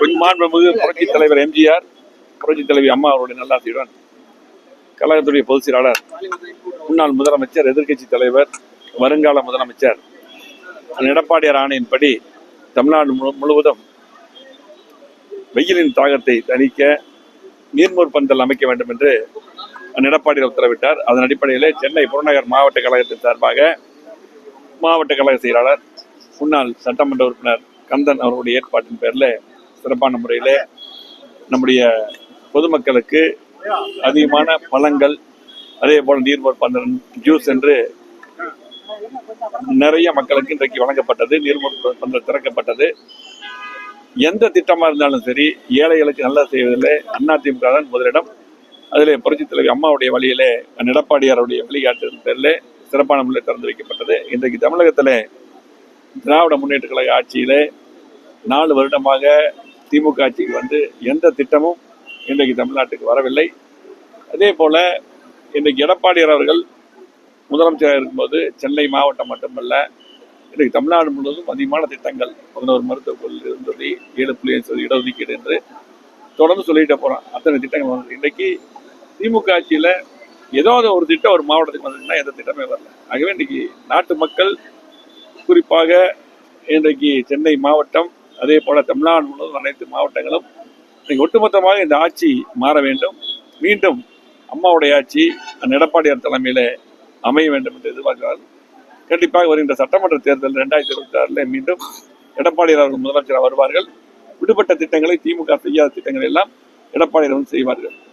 மாண்புமிகு புரட்சித் தலைவர் எம்ஜிஆர், புரட்சித் தலைவி அம்மா அவருடைய நல்லாசியுடன் கழகத்துடைய பொதுச் செயலாளர், முன்னாள் முதலமைச்சர், எதிர்க்கட்சி தலைவர், வருங்கால முதலமைச்சர் எடப்பாடியார் ஆணையின்படி தமிழ்நாடு முழுவதும் வெயிலின் தாகத்தை தணிக்க நீர்மூர் பந்தல் அமைக்க வேண்டும் என்று எடப்பாடியார் உத்தரவிட்டார். அதன் அடிப்படையில் சென்னை புறநகர் மாவட்ட கழகத்தின் சார்பாக மாவட்ட கழக செயலாளர், முன்னாள் சட்டமன்ற உறுப்பினர் கந்தன் அவர்களுடைய ஏற்பாட்டின் பேரில் சிறப்பான முறையில் நம்முடைய பொதுமக்களுக்கு அதிகமான பழங்கள், அதே போல் நீர்மோர் பந்தல், ஜூஸ் என்று நிறைய மக்களுக்கு இன்றைக்கு வழங்கப்பட்டது. நீர்மோர் பந்தல் திறக்கப்பட்டது. எந்த திட்டமாக இருந்தாலும் சரி, ஏழைகளுக்கு நல்லது செய்வதில் அதிமுக தான் முதலிடம். அதிலே புரட்சித் தலைவி அம்மாவுடைய வழியிலே எடப்பாடியாருடைய வழிகாட்டுதல் பேரில் சிறப்பான முறையில் திறந்து வைக்கப்பட்டது. இன்றைக்கு தமிழகத்தில் திராவிட முன்னேற்ற கழக ஆட்சியிலே 4 வருடமாக திமுக ஆட்சிக்கு வந்து எந்த திட்டமும் இன்றைக்கு தமிழ்நாட்டுக்கு வரவில்லை. அதே போல இன்றைக்கு எடப்பாடியார் அவர்கள் முதலமைச்சராக இருக்கும்போது சென்னை மாவட்டம் மட்டுமல்ல, இன்றைக்கு தமிழ்நாடு முழுவதும் அதிகமான திட்டங்கள், 11 மருத்துவக் கல்லூரி இருந்தது, 7.5% இடஒதுக்கீடு என்று தொடர்ந்து சொல்லிட்டு போகிறோம். அத்தனை திட்டங்கள் வந்து இன்றைக்கு திமுக ஆட்சியில் ஏதாவது ஒரு திட்டம் ஒரு மாவட்டத்துக்கு வந்ததுன்னா எந்த திட்டமே வரல. ஆகவே இன்றைக்கி நாட்டு மக்கள், குறிப்பாக இன்றைக்கு சென்னை மாவட்டம், அதே போல் தமிழ்நாடு முழுவதும் அனைத்து மாவட்டங்களும் இன்றைக்கு ஒட்டுமொத்தமாக இந்த ஆட்சி மாற வேண்டும். மீண்டும் அம்மாவுடைய ஆட்சி எடப்பாடியார் தலைமையில் அமைய வேண்டும் என்று எதிர்பார்க்கிறார்கள். கண்டிப்பாக வருகின்ற சட்டமன்ற தேர்தல் 2026 மீண்டும் எடப்பாடியார் அவர்கள் முதலமைச்சராக வருவார்கள். விடுபட்ட திட்டங்களை, திமுக செய்யாத திட்டங்கள் எல்லாம் எடப்பாடியார் செய்வார்கள்.